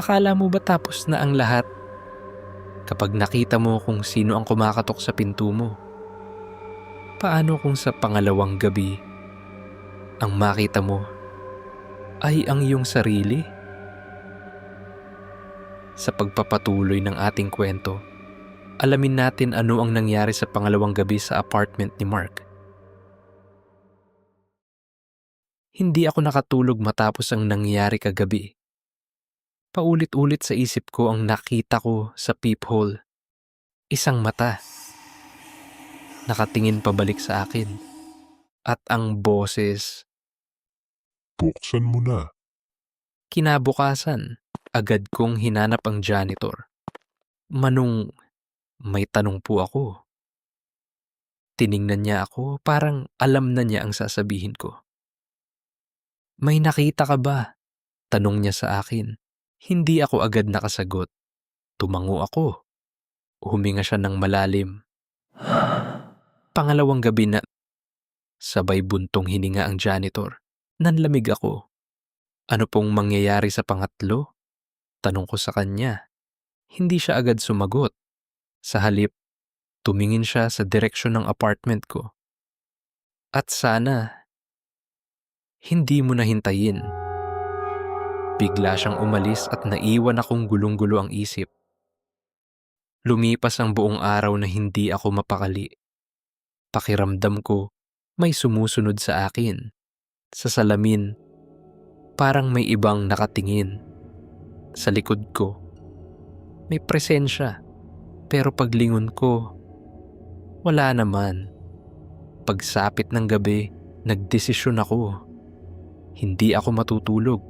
Akala mo ba tapos na ang lahat kapag nakita mo kung sino ang kumakatok sa pinto mo? Paano kung sa pangalawang gabi, ang makita mo ay ang iyong sarili? Sa pagpapatuloy ng ating kwento, alamin natin ano ang nangyari sa pangalawang gabi sa apartment ni Mark. Hindi ako nakatulog matapos ang nangyari kagabi. Paulit-ulit sa isip ko ang nakita ko sa peephole. Isang mata. Nakatingin pabalik sa akin. At ang boses. Buksan mo na. Kinabukasan, agad kong hinanap ang janitor. Manong, may tanong po ako. Tiningnan niya ako, parang alam na niya ang sasabihin ko. May nakita ka ba? Tanong niya sa akin. Hindi ako agad nakasagot. Tumango ako. Huminga siya ng malalim. Pangalawang gabi na, sabay buntong hininga ang janitor. Nanlamig ako. Ano pong mangyayari sa pangatlo? Tanong ko sa kanya. Hindi siya agad sumagot. Sa halip, tumingin siya sa direksyon ng apartment ko. At sana, hindi mo nahintayin. Bigla siyang umalis at naiwan akong gulong-gulo ang isip. Lumipas ang buong araw na hindi ako mapakali. Pakiramdam ko, may sumusunod sa akin. Sa salamin, parang may ibang nakatingin. Sa likod ko, may presensya. Pero paglingon ko, wala naman. Pagsapit ng gabi, nagdesisyon ako. Hindi ako matutulog.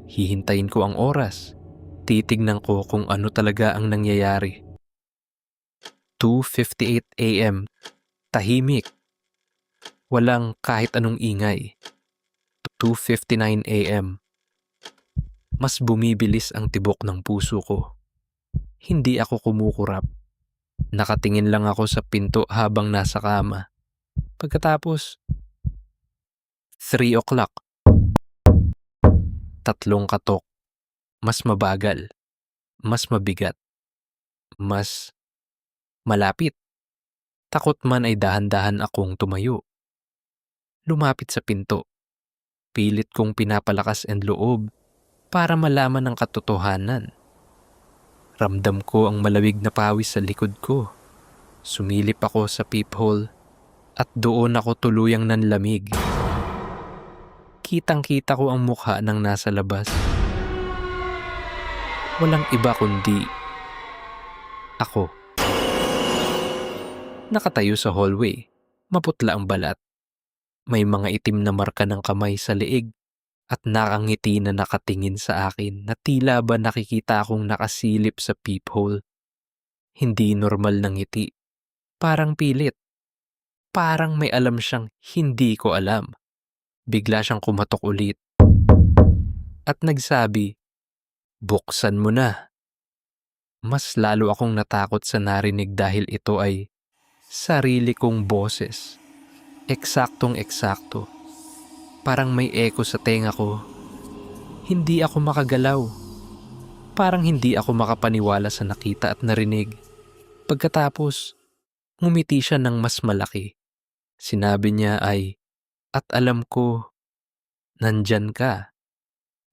Hihintayin ko ang oras. Titignan ko kung ano talaga ang nangyayari. 2:58 a.m. Tahimik. Walang kahit anong ingay. 2:59 a.m. Mas bumibilis ang tibok ng puso ko. Hindi ako kumukurap. Nakatingin lang ako sa pinto habang nasa kama. Pagkatapos, 3 o'clock. 3 katok. Mas mabagal. Mas mabigat. Mas malapit. Takot man ay dahan-dahan akong tumayo. Lumapit sa pinto. Pilit kong pinapalakas ang loob para malaman ang katotohanan. Ramdam ko ang malawig na pawis sa likod ko. Sumilip ako sa peephole at doon ako tuluyang nanlamig. Kitang-kita ko ang mukha ng nasa labas. Walang iba kundi ako. Nakatayo sa hallway. Maputla ang balat. May mga itim na marka ng kamay sa leeg at nakangiti na nakatingin sa akin na tila ba nakikita akong nakasilip sa peephole. Hindi normal na ngiti. Parang pilit. Parang may alam siyang hindi ko alam. Bigla siyang kumatok ulit. At nagsabi, "Buksan mo na." Mas lalo akong natakot sa narinig dahil ito ay sarili kong boses. Eksaktong-eksakto. Parang may echo sa tenga ko. Hindi ako makagalaw. Parang hindi ako makapaniwala sa nakita at narinig. Pagkatapos, ngumiti siya ng mas malaki. Sinabi niya ay, "At alam ko, nandyan ka."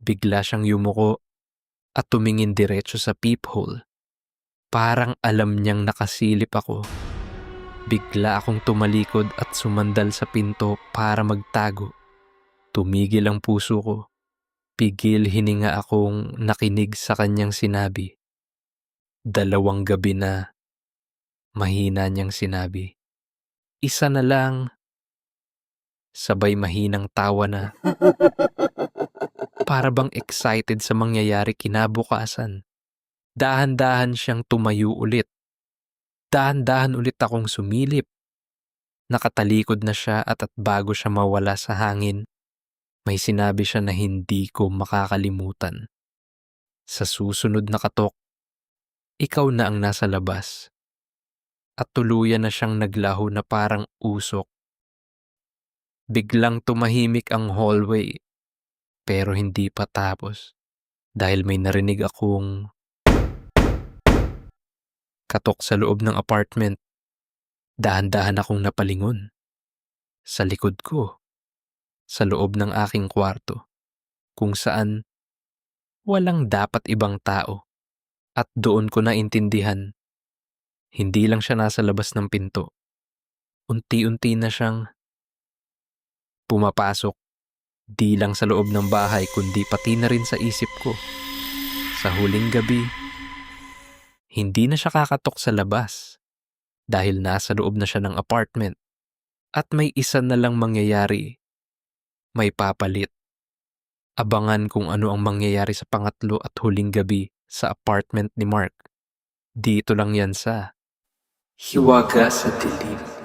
Bigla siyang yumuko at tumingin diretso sa peephole. Parang alam niyang nakasilip ako. Bigla akong tumalikod at sumandal sa pinto para magtago. Tumigil ang puso ko. Pigil hininga akong nakinig sa kanyang sinabi. 2 gabi na, mahina niyang sinabi. 1 na lang. Sabay mahinang tawa na. Para bang excited sa mangyayari kinabukasan. Dahan-dahan siyang tumayo ulit. Dahan-dahan ulit akong sumilip. Nakatalikod na siya at bago siya mawala sa hangin, may sinabi siya na hindi ko makakalimutan. Sa susunod na katok, ikaw na ang nasa labas. At tuluyan na siyang naglaho na parang usok. Biglang tumahimik ang hallway, pero hindi pa tapos. dahil may narinig akong katok sa loob ng apartment. Dahan-dahan akong napalingon. Sa likod ko, sa loob ng aking kwarto, kung saan walang dapat ibang tao. At doon ko naintindihan, hindi lang siya nasa labas ng pinto. Unti-unti na siyang pumapasok, di lang sa loob ng bahay kundi pati na rin sa isip ko. Sa huling gabi, hindi na siya kakatok sa labas dahil nasa loob na siya ng apartment. At may isa na lang mangyayari, may papalit. Abangan kung ano ang mangyayari sa pangatlo at huling gabi sa apartment ni Mark. Dito lang yan sa Hiwaga sa Dilim.